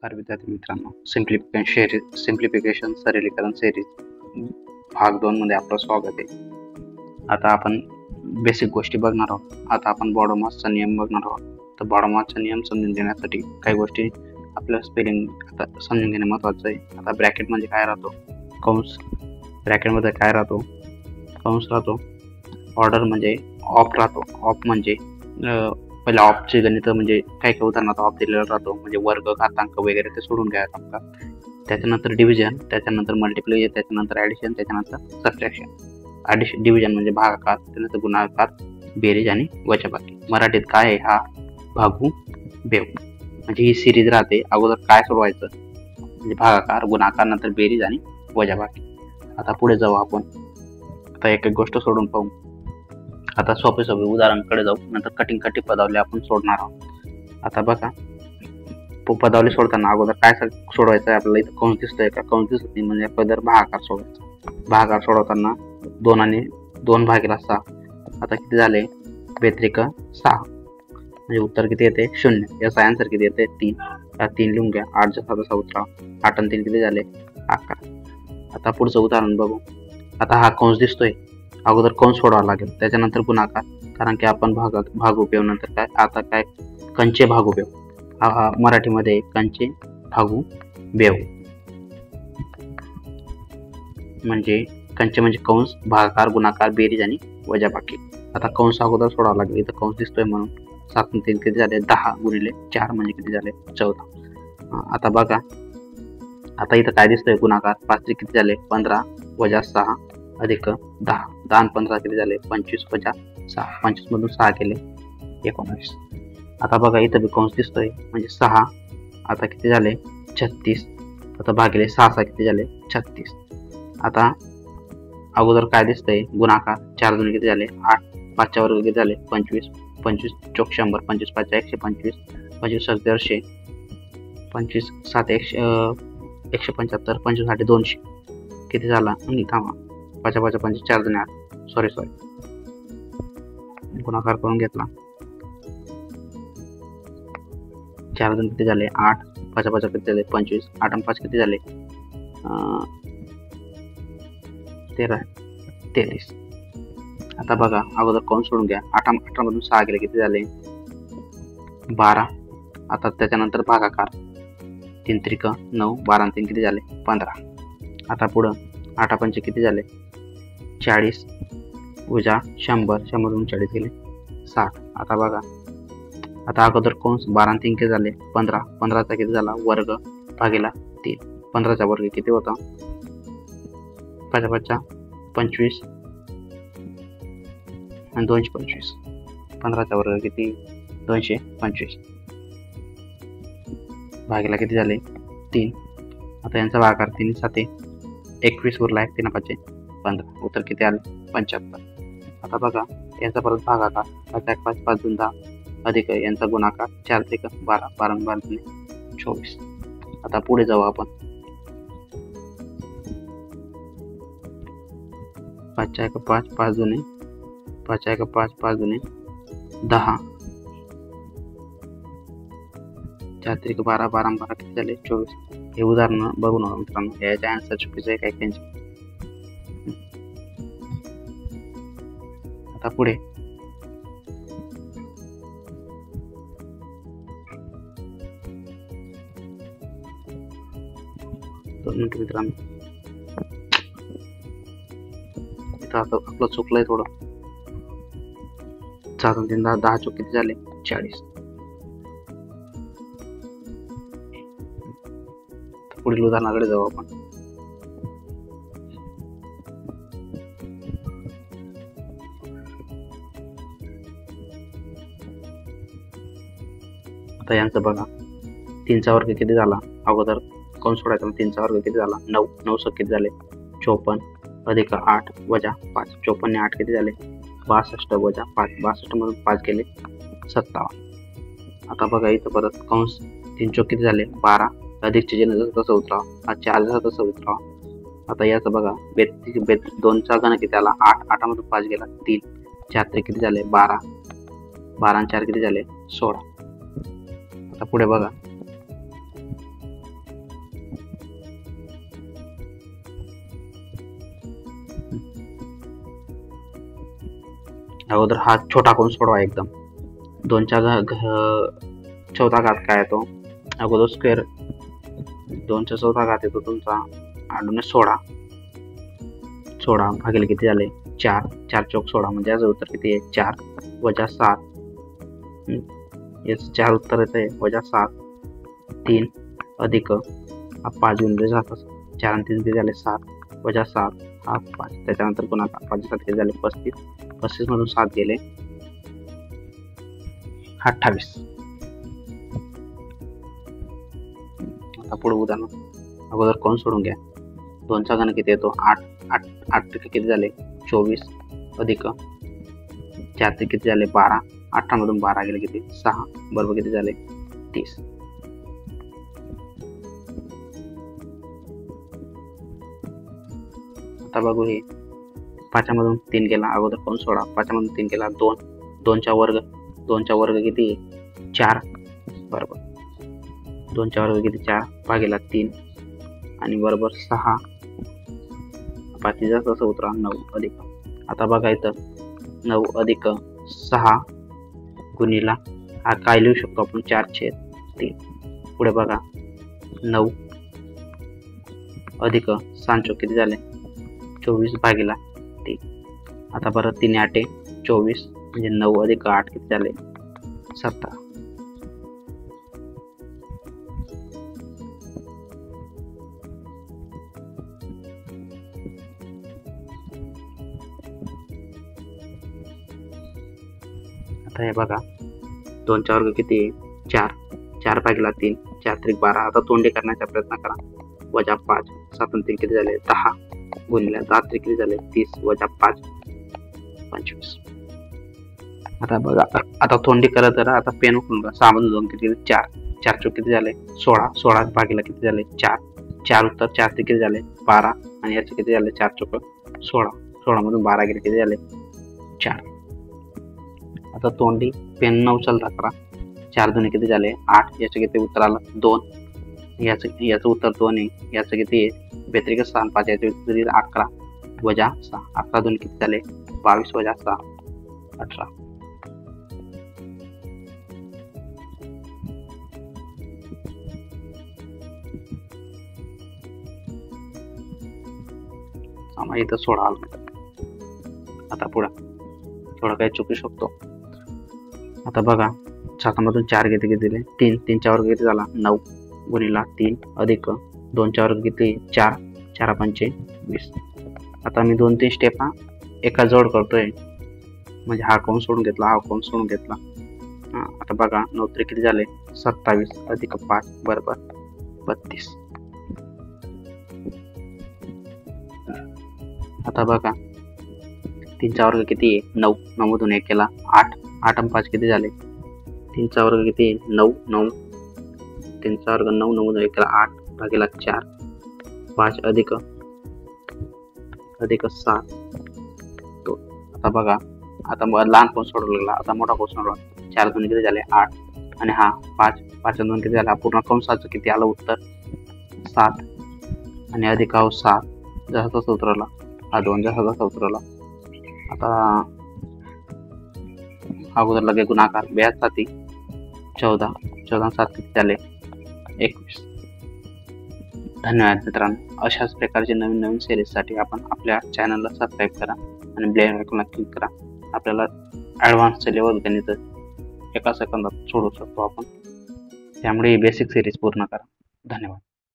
नमस्कार विद्यार्थी मित्रांनो, सिम्प्लिफिकेशन सरलीकरण सिरीज भाग 2 मध्ये आपलं स्वागत आहे. आता आपण बेसिक गोष्टी बघणार आहोत. आता आपण बॉडोमासचा नियम बघणार आहोत. तर बॉडोमासचा नियम समजून घेण्यासाठी काही गोष्टी आपलं स्पेलिंग आता समजून घेणे महत्त्वाचं आहे. आता ब्रॅकेट म्हणजे काय राहतो, कंस, ब्रॅकेटमध्ये काय राहतो, कंस राहतो, ऑर्डर म्हणजे ऑफ राहतो. ऑफ म्हणजे पहिला ऑफचे गणित म्हणजे काही उदाहरणार्थ ऑफ दिलेला राहतो, म्हणजे वर्ग, घातांक वगैरे ते सोडून घ्यायला लागतात. त्याच्यानंतर डिव्हिजन, त्याच्यानंतर मल्टिप्लिकेशन, त्याच्यानंतर ॲडिशन, त्याच्यानंतर सबट्रॅक्शन. डिव्हिजन म्हणजे भागाकार, त्यानंतर गुणाकार, बेरीज आणि वजाबाकी. मराठीत काय आहे, हा भागू बेव. म्हणजे ही सिरीज राहते. अगोदर काय सोडवायचं म्हणजे भागाकार, गुणाकार, नंतर बेरीज आणि वजाबाकी. आता पुढे जाऊ आपण. आता एक एक गोष्ट सोडून पाहू. आता सोपे उदाहरणाकडे जाऊ, नंतर कटिंग पदावली आपण सोडणार आहोत. आता बघा, पदावली सोडताना अगोदर काय सोडवायचं आहे आपल्याला. इथं कंस दिसतोय का, कंस दिसत नाही म्हणजे अगोदर भागाकार सोडवायचा. भागाकार सोडवताना 2 आणि 2 भागिले 6. आता किती झाले, 2-6 म्हणजे उत्तर किती येते, 0. याचा आन्सर किती येते, 3. या 3 लिहून घ्या. 8 × 7 = 17. 8 आणि 3 किती झाले, 11. आता पुढचं उदाहरण बघू. आता हा कंस दिसतोय, अगोदर कंस सोडावा लागेल, त्याच्यानंतर गुणाकार, कारण की आपण भागुपेव नंतर काय, आता काय, कंचे भागुपेव. हा मराठीमध्ये कंचे भागू बेव म्हणजे कंचे म्हणजे कंस, भागाकार, गुणाकार, बेरीज आणि वजाबाकी. आता कंस अगोदर सोडावा लागेल. इथं कंस दिसतोय म्हणून 7 आणि 3 किती झाले, 10 × 4 म्हणजे किती झाले, 14. आता बघा, आता इथं काय दिसतोय, गुणाकार. 5 किती झाले, 15 + 6 + 10. 10 आणि 15 किती झाले, 25 + 6. 25 मधून 6 केले, 19. आता बघा, इथं बी कंस दिसतोय म्हणजे 6. आता किती झाले, 36. आता भागिले 6 किती झाले, 36. आता अगोदर काय दिसतंय, गुणाकार. 4 2 किती झाले, 8. 5च्या वर्ग किती झाले, 25. 25 चोक 100. 25 5 125. 25 7 150. 25 7 175. 25 8 200 किती झाला, आणि थांबा, 5 5 25 4 2 8. सॉरी गुणाकार करून घेतला. 4 2 किती झाले, 8. 5 5 किती झाले, 25. 8 आणि 5 किती झाले, 13 33. आता बघा, अगोदर कंस सोडून घ्या. 8 मधून 6 गेले, किती झाले, 12. आता त्याच्यानंतर भागाकार. 3 त्रिक 9. 12 आणि 3 किती झाले, 15. आता पुढं 8 5 किती झाले, 40 + 100. 100 मधून 40 गेले, 60. आता बघा, आता अगोदर कंस. 12 आणि 3 किती झाले, 15. 15चा किती झाला, वर्ग भागिला 3. 15चा वर्ग किती होता, 5 5 25 आणि 225. 15चा वर्ग किती, 225 भागिला किती झाले, 3. आता यांचा भागाकार. 3 7 21 उरला, 3 5 15. उत्तर किती आले, 75. आता बघा, यांचा परत भागाकार. 5 1 5 5 2 10 अधिक यांचा गुणाकार. 4 3 12. 12 आणि 12 24. आता पुढे जाऊ आपण. 5 1 5 5 2 5 1 5 5 2 10. 4 3 12. 12 आणि 12 किती झाले, 24. हे उदाहरण बघू नका मित्रांनो, याचा आन्सर चुकीचं आहे काही त्यांचे. आता पुढे मित्रांनो, इथं आता आपलं चुकलंय थोडं. 7 आणि 3 10. 10 चोक किती झाले, 40. पुढील उदाहरणाकडे जाऊ आपण. आता यांचं बघा, 3चा वर्ग किती झाला, अगोदर कंस सोडायचा. 3चा वर्ग किती झाला, 9. 9 = किती झाले, 54 अधिक 8 वजा 5. 54 आणि 8 किती झाले, 62 वजा 5. 62 मधून 5 गेले, 57. आता बघा, इथं परत कंस. 3 चोक किती झाले, 12. अधिकचे चिन्ह जसं तसं उतरावं, 4 जसं तसं उतरावं. आता याचं बघा, 2चा घन किती आला, 8. 8 मधून 5 गेला, 3. 4 3 किती झाले, 12. 12 आणि 4 किती झाले, 16. आता पुढे बघा, अगोदर हा छोटा कोन सोडवा एकदम. 2च्या चौथा घात काय येतो, अगोदर स्क्वेअर 2चा चौथा घात येतो तुमचा 16. 16 भागिले किती झाले 4. 4 चौक 16 म्हणजे याचं उत्तर किती आहे 4 वजा 7. याचं 4 उत्तर येते वजा 7. 3 अधिक 5 गुणिले 7 4 आणि 3 किती झाले 7 वजा 7 हा 5. त्याच्यानंतर पुन्हा 5 7 किती झाले 35. 35 मधून 7 गेले 28. आता पुढे उदाहरण. अगोदर कोण सोडून घ्या. 2चा घन किती येतो 8. 8 किती झाले 24 अधिक 4 किती झाले 12. 18 मधून 12 गेले किती 6 बरोबर किती झाले 30. आता बघू हे 5 मधून 3 गेला. अगोदर कोण सोडा. 5 मधून 3 गेला 2. 2चा वर्ग किती 4 बरोबर. 2चा वर्ग किती 4 भागिले 3 आणि बरोबर 6. 5 जसं उत्तर 9 अधिक. आता बघा इथं 9 अधिक 6 गुणिला हा काय लिहू शकतो आपण 4/3. पुढे बघा 9 अधिक 6 चौक किती झाले 24 भागिले 3. आता परत 3 8 24 म्हणजे 9 अधिक 8 किती झाले 17. आता हे बघा 2चा वर्ग किती 4. 4 भागिले 3 4 त्रिक 12. आता तोंडी करण्याचा प्रयत्न करा. वजा 5 7 आणि 3 किती झाले 10 गुणिले 10 त्रिक किती झाले 30 वजा 5 25. आता बघा आता तोंडी करत जरा. आता पेन उकळून बघा. 6 मधून 2 किती 4. 4 चौक किती झाले 16. 16 भागिले किती झाले 4. 4 उत्तर 4 त्रिक किती झाले 12 आणि याचे किती झाले 4 चौक 16. 16 मधून 12 गेले किती झाले 4. आता तोंडी पेन 9 चलता करा. 4 दुने किती झाले 8. याचं किती उत्तर आलं 2. याचं उत्तर 2 आहे. याचं किती आहे 42 6 5 याचे उत्तर 11 वजा 6. 11 दुने किती झाले 22 वजा 6 18. आम्हाला इथं 16 आलं. आता पुढे थोडं काही चुकू शकतो. आता बघा 7 मधून 4 किती दिले 3. 3चा वर्ग किती झाला 9 गुणिला 3 अधिक 2चा वर्ग किती 4. 4 5 20. आता मी 2-3 स्टेप एका जोड करतोय म्हणजे हा कोण सोडून घेतला हा कोण सोडून घेतला. आता बघा 9 त्रिक किती झाले 27 अधिक 5 बरोबर 32. आता बघा 3चा वर्ग किती आहे 9. 9 मधून 1 केला 8. 8 आणि 5 किती झाले 3चा वर्ग किती 9. 9 3चा वर्ग 9. 9 मधून 1 केला 8 भागिले 4 5 अधिक 7 2. आता बघा आता लहान कोण सोडवला लागला. आता मोठा कोण सोडवा. 4 2 किती झाले 8 आणि हा 5. 5 2 किती झाला पूर्ण कंसाचं किती आलं उत्तर 7 आणि अधिक 7 जसा तसा उतरवला हा 2 जसा तसा उतरवला. आता अगोदर लगे गुणाकार 2 7 14 14 7 किती झाले 21. धन्यवाद मित्रांनो. अशाच प्रकारचे नवीन नवीन सिरीजसाठी आपण आपल्या चॅनलला सबस्क्राईब करा आणि बेल आयकॉनला क्लिक करा. आपल्याला ॲडव्हान्स लेवल गणित एका सेकंदात सोडू शकतो आपण. त्यामुळे बेसिक सिरीज पूर्ण करा. धन्यवाद.